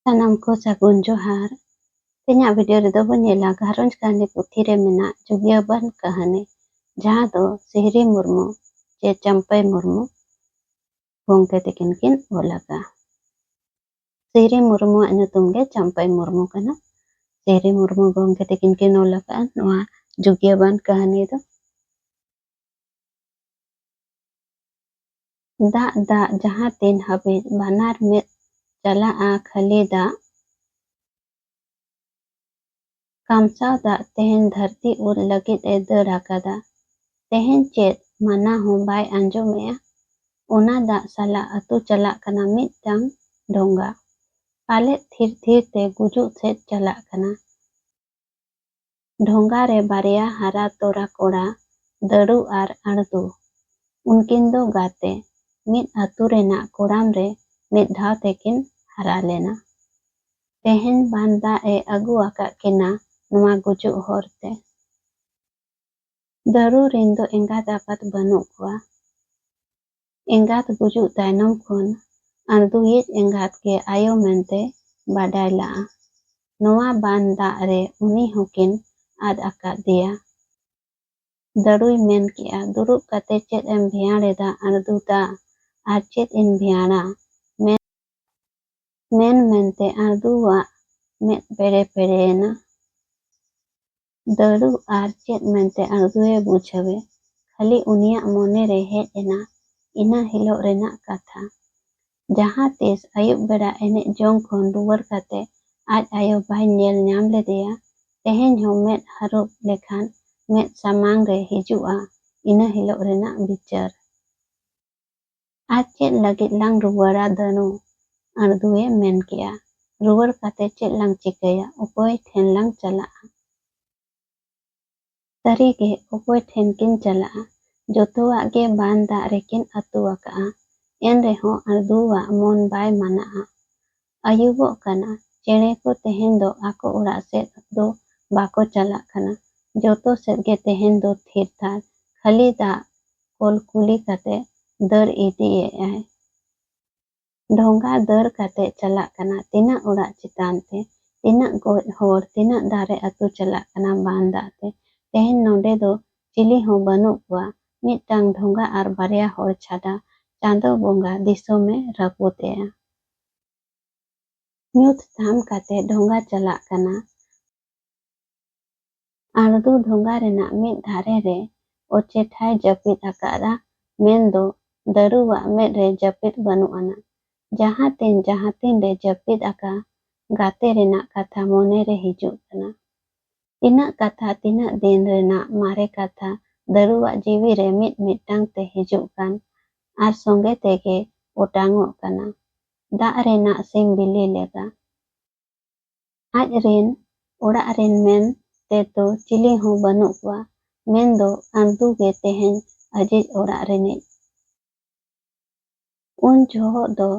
ᱥᱟᱱᱟᱢ ᱠᱚ ᱥᱟᱹᱜᱩᱱ ᱡᱚᱦᱟᱨ᱾ ᱛᱮᱦᱮᱧᱟᱜ ᱵᱷᱤᱰᱤᱭᱳ ᱨᱮᱫᱚ ᱵᱚᱱ ᱧᱮᱞᱟ ᱜᱷᱟᱨᱚᱸᱡᱽ ᱠᱟᱹᱦᱱᱤ ᱯᱩᱛᱷᱤ ᱨᱮ ᱢᱮᱱᱟᱜ ᱡᱩᱜᱤᱭᱟᱹᱵᱟᱱ ᱠᱟᱹᱦᱱᱤ, ᱡᱟᱦᱟᱸ ᱫᱚ ᱥᱤᱦᱨᱤ ᱢᱩᱨᱢᱩ ᱪᱮ ᱪᱟᱢᱯᱟᱹᱭ ᱢᱩᱨᱢᱩ ᱜᱚᱢᱠᱮ ᱛᱟᱹᱠᱤᱱ ᱠᱤᱱ ᱚᱞ ᱟᱠᱟᱜᱼᱟ᱾ ᱥᱤᱦᱨᱤ ᱢᱩᱨᱢᱩᱣᱟᱜ ᱧᱩᱛᱩᱢ ᱜᱮ ᱪᱟᱢᱯᱟᱹᱭ ᱢᱩᱨᱢᱩ ᱠᱟᱱᱟ᱾ ᱥᱤᱦᱨᱤ ᱢᱩᱨᱢᱩ ᱜᱚᱢᱠᱮ ᱛᱟᱹᱠᱤᱱ ᱠᱤᱱ ᱚᱞ ᱟᱠᱟᱜᱼᱟ ᱱᱚᱣᱟ ᱡᱩᱜᱤᱭᱟᱹᱵᱟᱱ ᱠᱟᱹᱦᱱᱤ ᱫᱚ᱾ ᱫᱟᱜ ᱫᱟᱜ ᱡᱟᱦᱟᱸ ᱛᱤᱱ ᱦᱟᱹᱵᱤᱡ ᱵᱟᱱᱟᱨ ᱢᱮᱫ ᱪᱟᱞᱟᱜᱼᱟ ᱠᱷᱟᱹᱞᱤ ᱫᱟᱜ ᱠᱟᱢᱥᱟᱣ ᱫᱟᱜ ᱛᱮᱦᱮᱧ ᱫᱷᱟᱹᱨᱛᱤ ᱩᱨ ᱞᱟᱹᱜᱤᱫ ᱮ ᱫᱟᱹᱲ ᱟᱠᱟᱫᱟ᱾ ᱛᱮᱦᱮᱧ ᱪᱮᱫ ᱢᱟᱱᱟ ᱦᱚᱸ ᱵᱟᱭ ᱟᱸᱡᱚᱢᱮᱜᱼᱟ᱾ ᱚᱱᱟ ᱫᱟᱜ ᱥᱟᱞᱟᱜ ᱟᱹᱛᱩ ᱪᱟᱞᱟᱜ ᱠᱟᱱᱟ ᱢᱤᱫᱴᱟᱝ ᱰᱷᱚᱸᱜᱟ, ᱯᱟᱞᱮᱫ ᱛᱷᱤᱨ ᱛᱷᱤᱨ ᱛᱮ ᱜᱩᱡᱩᱜ ᱥᱮᱫ ᱪᱟᱞᱟᱜ ᱠᱟᱱᱟ᱾ ᱰᱷᱚᱸᱜᱟ ᱨᱮ ᱵᱟᱨᱭᱟ ᱦᱟᱨᱟ ᱛᱚᱨᱟ ᱠᱚᱲᱟ, ᱫᱟᱹᱲᱩ ᱟᱨ ᱟᱬᱫᱩ, ᱩᱱᱠᱤᱱ ᱫᱚ ᱜᱟᱛᱮ, ᱢᱤᱫ ᱟᱹᱛᱩ ᱨᱮᱱᱟᱜ ᱠᱚᱲᱟᱢ ᱨᱮ ᱢᱤᱫ ᱫᱷᱟᱣ ᱛᱮᱠᱤᱱ ᱦᱟᱨᱟ ᱞᱮᱱᱟ᱾ ᱛᱮᱦᱮᱧ ᱵᱟᱱ ᱫᱟᱜ ᱮ ᱟᱹᱜᱩ ᱟᱠᱟᱫ ᱠᱤᱱᱟ ᱱᱚᱣᱟ ᱜᱩᱡᱩᱜ ᱦᱚᱨᱛᱮ᱾ ᱫᱟᱹᱲᱩ ᱨᱤᱱ ᱫᱚ ᱮᱸᱜᱟᱛ ᱟᱯᱟᱛ ᱵᱟᱹᱱᱩᱜ ᱠᱚᱣᱟ᱾ ᱮᱸᱜᱟᱛ ᱜᱩᱡᱩᱜ ᱛᱟᱭᱱᱚᱢ ᱠᱷᱚᱱ ᱟᱬᱫᱩᱭᱤᱡ ᱮᱸᱜᱟᱛ ᱜᱮ ᱟᱭᱳ ᱢᱮᱱᱛᱮ ᱵᱟᱰᱟᱭ ᱞᱟᱜᱼᱟ᱾ ᱱᱚᱣᱟ ᱵᱟᱱ ᱫᱟᱜ ᱨᱮ ᱩᱱᱤ ᱦᱚᱸᱠᱤᱱ ᱟᱫ ᱟᱠᱟᱫᱮᱭᱟ᱾ ᱫᱟᱹᱲᱩᱭ ᱢᱮᱱ ᱠᱮᱜᱼᱟ, ᱫᱩᱲᱩᱵ ᱠᱟᱛᱮ ᱪᱮᱫ ᱮᱢ ᱵᱷᱮᱸᱭᱟᱲᱮᱫᱟ ᱟᱬᱫᱩ ᱫᱟ, ᱟᱨ ᱪᱮᱫ ᱤᱧ ᱵᱷᱮᱸᱭᱟᱲᱟ? ᱢᱮᱱ ᱢᱮᱱᱛᱮ ᱟᱬᱫᱩᱣᱟᱜ ᱢᱮᱫ ᱯᱮᱲᱮ ᱯᱮᱲᱮᱭᱮᱱᱟ᱾ ᱫᱟᱹᱲᱩ ᱟᱨ ᱪᱮᱫ ᱢᱮᱱᱛᱮ ᱟᱬᱫᱩᱭᱮ ᱵᱩᱡᱷᱟᱹᱣᱮ, ᱠᱷᱟᱹᱞᱤ ᱩᱱᱤᱭᱟᱜ ᱢᱚᱱᱮ ᱨᱮ ᱦᱮᱡ ᱮᱱᱟ ᱤᱱᱟᱹ ᱦᱤᱞᱳᱜ ᱨᱮᱱᱟᱜ ᱠᱟᱛᱷᱟ, ᱡᱟᱦᱟᱸ ᱛᱤᱥ ᱟᱹᱭᱩᱵ ᱵᱮᱲᱟ ᱮᱱᱮᱡ ᱡᱚᱝ ᱠᱷᱚᱱ ᱨᱩᱣᱟᱹᱲ ᱠᱟᱛᱮ ᱟᱡ ᱟᱭᱳ ᱵᱟᱭ ᱧᱮᱞ ᱧᱟᱢ ᱞᱮᱫᱮᱭᱟ᱾ ᱛᱮᱦᱮᱧ ᱦᱚᱸ ᱢᱮᱫ ᱦᱟᱹᱨᱩᱵ ᱞᱮᱠᱷᱟᱱ ᱢᱮᱫ ᱥᱟᱢᱟᱝ ᱨᱮ ᱦᱤᱡᱩᱜᱼᱟ ᱤᱱᱟᱹ ᱦᱤᱞᱳᱜ ᱨᱮᱱᱟᱜ ᱵᱤᱪᱟᱹᱨ᱾ ᱟᱨ ᱪᱮᱫ ᱞᱟᱹᱜᱤᱫ ᱞᱟᱝ ᱨᱩᱣᱟᱹᱲᱟ ᱫᱟᱹᱱᱩ? ᱟᱬᱫᱩᱭᱮ ᱢᱮᱱ ᱠᱮᱜᱼᱟ, ᱨᱩᱣᱟᱹᱲ ᱠᱟᱛᱮ ᱪᱮᱫ ᱞᱟᱝ ᱪᱤᱠᱟᱹᱭᱟ? ᱚᱠᱚᱭ ᱴᱷᱮᱱ ᱞᱟᱝ ᱪᱟᱞᱟᱜᱼᱟ? ᱥᱟᱹᱨᱤᱜᱮ ᱚᱠᱚᱭ ᱴᱷᱮᱱ ᱠᱤᱱ ᱪᱟᱞᱟᱜᱼᱟ? ᱡᱚᱛᱚᱣᱟᱜ ᱜᱮ ᱵᱟᱱ ᱫᱟᱜ ᱨᱮᱠᱤᱱ ᱟᱹᱛᱩ ᱟᱠᱟᱜᱼᱟ᱾ ᱮᱱᱨᱮᱦᱚᱸ ᱟᱬᱫᱩᱣᱟᱜ ᱢᱚᱱ ᱵᱟᱭ ᱢᱟᱱᱟᱜᱼᱟ᱾ ᱟᱹᱭᱩᱵᱚᱜ ᱠᱟᱱᱟ, ᱪᱮᱬᱮ ᱠᱚ ᱛᱮᱦᱮᱧ ᱫᱚ ᱟᱠᱚ ᱚᱲᱟᱜ ᱥᱮᱫ ᱫᱚ ᱵᱟᱠᱚ ᱪᱟᱞᱟᱜ ᱠᱟᱱᱟ᱾ ᱡᱚᱛᱚ ᱥᱮᱫ ᱜᱮ ᱛᱮᱦᱮᱧ ᱫᱚ ᱛᱷᱤᱨ ᱛᱷᱟᱨ, ᱠᱷᱟᱹᱞᱤ ᱫᱟᱜ ᱠᱚᱞᱠᱩᱞᱤ ᱠᱟᱛᱮ ᱫᱟᱹᱲ ᱤᱫᱤᱭᱮᱜᱼᱟᱭ᱾ ᱰᱷᱚᱸᱜᱟ ᱫᱟᱹᱲ ᱠᱟᱛᱮ ᱪᱟᱞᱟᱜ ᱠᱟᱱᱟ ᱛᱤᱱᱟᱹᱜ ᱚᱲᱟᱜ ᱪᱮᱛᱟᱱ ᱛᱮ, ᱛᱤᱱᱟᱹᱜ ᱜᱚᱡ ᱦᱚᱲ, ᱛᱤᱱᱟᱹᱜ ᱫᱟᱨᱮ ᱟᱹᱛᱩ ᱪᱟᱞᱟᱜ ᱠᱟᱱᱟ ᱵᱟᱱ ᱫᱟᱜ ᱛᱮ᱾ ᱛᱮᱦᱮᱧ ᱱᱚᱰᱮ ᱫᱚ ᱪᱤᱞᱤ ᱦᱚᱸ ᱵᱟᱹᱱᱩᱜ ᱠᱚᱣᱟ, ᱢᱤᱫᱴᱟᱝ ᱰᱷᱚᱸᱜᱟ ᱟᱨ ᱵᱟᱨᱭᱟ ᱦᱚᱲ ᱪᱷᱟᱰᱟ᱾ ᱪᱟᱸᱫᱳ ᱵᱚᱸᱜᱟ ᱫᱤᱥᱚᱢᱮ ᱨᱟᱹᱯᱩᱫᱮᱜᱼᱟ᱾ ᱧᱩᱛ ᱛᱷᱟᱢ ᱠᱟᱛᱮ ᱰᱷᱚᱸᱜᱟ ᱪᱟᱞᱟᱜ ᱠᱟᱱᱟ᱾ ᱟᱬᱫᱩ ᱰᱷᱚᱸᱜᱟ ᱨᱮᱱᱟᱜ ᱢᱤᱫ ᱫᱷᱟᱨᱮ ᱨᱮ ᱚᱪᱮᱴᱷᱟᱭ ᱡᱟᱹᱯᱤᱫ ᱟᱠᱟᱫᱼᱟ, ᱢᱮᱱᱫᱚ ᱫᱟᱹᱲᱩᱣᱟᱜ ᱢᱮᱫ ᱨᱮ ᱡᱟᱹᱯᱤᱫ ᱵᱟᱹᱱᱩᱜ ᱟᱱᱟ᱾ ᱡᱟᱦᱟᱸ ᱛᱤᱱ ᱨᱮ ᱡᱟᱹᱯᱤᱫ ᱟᱠᱟ ᱜᱟᱛᱮ ᱨᱮᱱᱟᱜ ᱠᱟᱛᱷᱟ ᱢᱚᱱᱮ ᱨᱮ ᱦᱤᱡᱩᱜ ᱠᱟᱱᱟ᱾ ᱛᱤᱱᱟᱹᱜ ᱠᱟᱛᱷᱟ, ᱛᱤᱱᱟᱹᱜ ᱫᱤᱱ ᱨᱮᱱᱟᱜ ᱢᱟᱨᱮ ᱠᱟᱛᱷᱟ ᱫᱟᱹᱲᱩᱣᱟᱜ ᱡᱤᱣᱤ ᱨᱮ ᱢᱤᱫ ᱢᱤᱫᱴᱟᱝ ᱛᱮ ᱦᱤᱡᱩᱜ ᱠᱟᱱ ᱟᱨ ᱥᱚᱸᱜᱮ ᱛᱮᱜᱮ ᱚᱴᱟᱝᱚᱜ ᱠᱟᱱᱟ, ᱫᱟᱜ ᱨᱮᱱᱟᱜ ᱥᱤᱢ ᱵᱤᱞᱤ ᱞᱮᱠᱟ᱾ ᱟᱡ ᱨᱤᱱ ᱚᱲᱟᱜ ᱨᱤᱱ ᱢᱮᱱ ᱛᱮᱫᱚ ᱪᱤᱞᱤ ᱦᱚᱸ ᱵᱟᱹᱱᱩᱜ ᱠᱚᱣᱟ, ᱢᱮᱱᱫᱚ ᱟᱬᱫᱩ ᱜᱮ ᱛᱮᱦᱮᱧ ᱟᱡᱤᱡ ᱚᱲᱟᱜ ᱨᱤᱱᱤᱡ᱾ ᱩᱱ ᱡᱚᱦᱚᱜ ᱫᱚ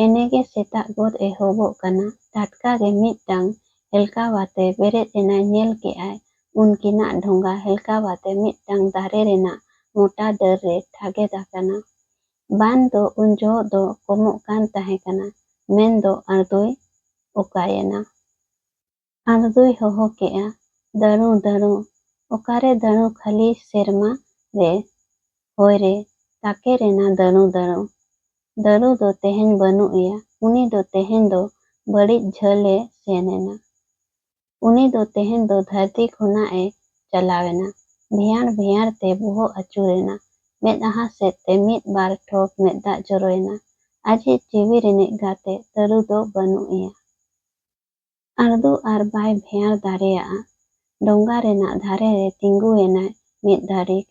ᱮᱱᱮᱜᱮ ᱥᱮᱛᱟᱜ ᱜᱚᱫ ᱮᱦᱚᱵᱚᱜ ᱠᱟᱱᱟ᱾ ᱴᱟᱴᱠᱟ ᱜᱮ ᱢᱤᱫᱴᱟᱝ ᱦᱮᱞᱠᱟᱣᱟᱛᱮ ᱵᱮᱨᱮᱫ ᱮᱱᱟᱭ᱾ ᱧᱮᱞ ᱠᱮᱜᱼᱟᱭ ᱩᱱᱠᱤᱱᱟᱜ ᱰᱷᱚᱸᱜᱟ ᱦᱮᱞᱠᱟᱣᱟᱛᱮ ᱢᱤᱫᱴᱟᱝ ᱫᱟᱨᱮ ᱨᱮᱱᱟᱜ ᱢᱚᱴᱟ ᱰᱟᱹᱨ ᱨᱮ ᱴᱷᱟᱜᱮᱫ ᱟᱠᱟᱱᱟ᱾ ᱵᱟᱱ ᱫᱚ ᱩᱱ ᱡᱚᱦᱚᱜ ᱫᱚ ᱠᱚᱢᱚᱜ ᱠᱟᱱ ᱛᱟᱦᱮᱸ ᱠᱟᱱᱟ᱾ ᱢᱮᱱᱫᱚ ᱟᱬᱫᱩᱭ ᱚᱠᱟᱭᱮᱱᱟ? ᱟᱬᱫᱩᱭ ᱦᱚᱦᱚ ᱠᱮᱜᱼᱟ, ᱫᱟᱹᱲᱩ ᱫᱟᱹᱲᱩ, ᱚᱠᱟᱨᱮ ᱫᱟᱹᱲᱩ? ᱠᱷᱟᱹᱞᱤ ᱥᱮᱨᱢᱟ ᱨᱮ, ᱦᱚᱭ ᱨᱮ ᱛᱟᱠᱮᱨᱮᱱᱟ ᱫᱟᱹᱲᱩ ᱫᱟᱹᱲᱩ᱾ ᱫᱟᱹᱲᱩ ᱫᱚ ᱛᱮᱦᱮᱧ ᱵᱟᱹᱱᱩᱜ ᱮᱭᱟ᱾ ᱩᱱᱤ ᱫᱚ ᱛᱮᱦᱮᱧ ᱫᱚ ᱵᱟᱹᱲᱤᱡ ᱡᱷᱟᱹᱞ ᱮ ᱥᱮᱱ ᱮᱱᱟ᱾ ᱩᱱᱤ ᱫᱚ ᱛᱮᱦᱮᱧ ᱫᱚ ᱫᱷᱟᱹᱨᱛᱤ ᱠᱷᱚᱱᱟᱜ ᱮ ᱪᱟᱞᱟᱣᱮᱱᱟ᱾ ᱵᱷᱮᱸᱭᱟᱲ ᱵᱷᱮᱸᱭᱟᱲ ᱛᱮ ᱵᱚᱦᱚᱜ ᱟᱹᱪᱩᱨᱮᱱᱟ᱾ ᱢᱮᱫᱦᱟ ᱥᱮᱫ ᱛᱮ ᱢᱤᱫ ᱵᱟᱨ ᱴᱷᱚᱯ ᱢᱮᱫ ᱫᱟᱜ ᱡᱚᱨᱚᱭᱮᱱᱟ᱾ ᱟᱡᱤᱡ ᱡᱤᱣᱤ ᱨᱤᱱᱤᱡ ᱜᱟᱛᱮ ᱫᱟᱹᱲᱩ ᱫᱚ ᱵᱟᱹᱱᱩᱜ ᱮᱭᱟ᱾ ᱟᱬᱫᱩ ᱟᱨ ᱵᱟᱭ ᱵᱷᱮᱸᱭᱟᱲ ᱫᱟᱲᱮᱭᱟᱜᱼᱟ᱾ ᱰᱷᱚᱸᱜᱟ ᱨᱮᱱᱟᱜ ᱫᱷᱟᱨᱮ ᱨᱮ ᱛᱤᱸᱜᱩᱭᱮᱱᱟᱭ ᱢᱤᱫ ᱜᱷᱟᱹᱲᱤᱠ,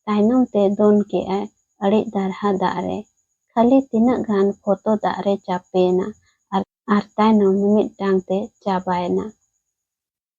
ᱛᱟᱭᱱᱚᱢ ᱛᱮ ᱫᱚᱱ ᱠᱮᱜᱼᱟᱭ ᱟᱹᱲᱤᱡ ᱫᱟᱨᱦᱟ ᱫᱟᱜ ᱨᱮ᱾ ᱠᱷᱟᱹᱞᱤ ᱛᱤᱱᱟᱹᱜ ᱜᱟᱱ ᱯᱷᱚᱛᱚ ᱫᱟᱜ ᱨᱮ ᱪᱟᱯᱮᱭᱮᱱᱟ ᱟᱨ ᱛᱟᱭᱱᱚᱢ ᱢᱤᱢᱤᱫᱴᱟᱝ ᱛᱮ ᱪᱟᱵᱟᱭᱮᱱᱟ᱾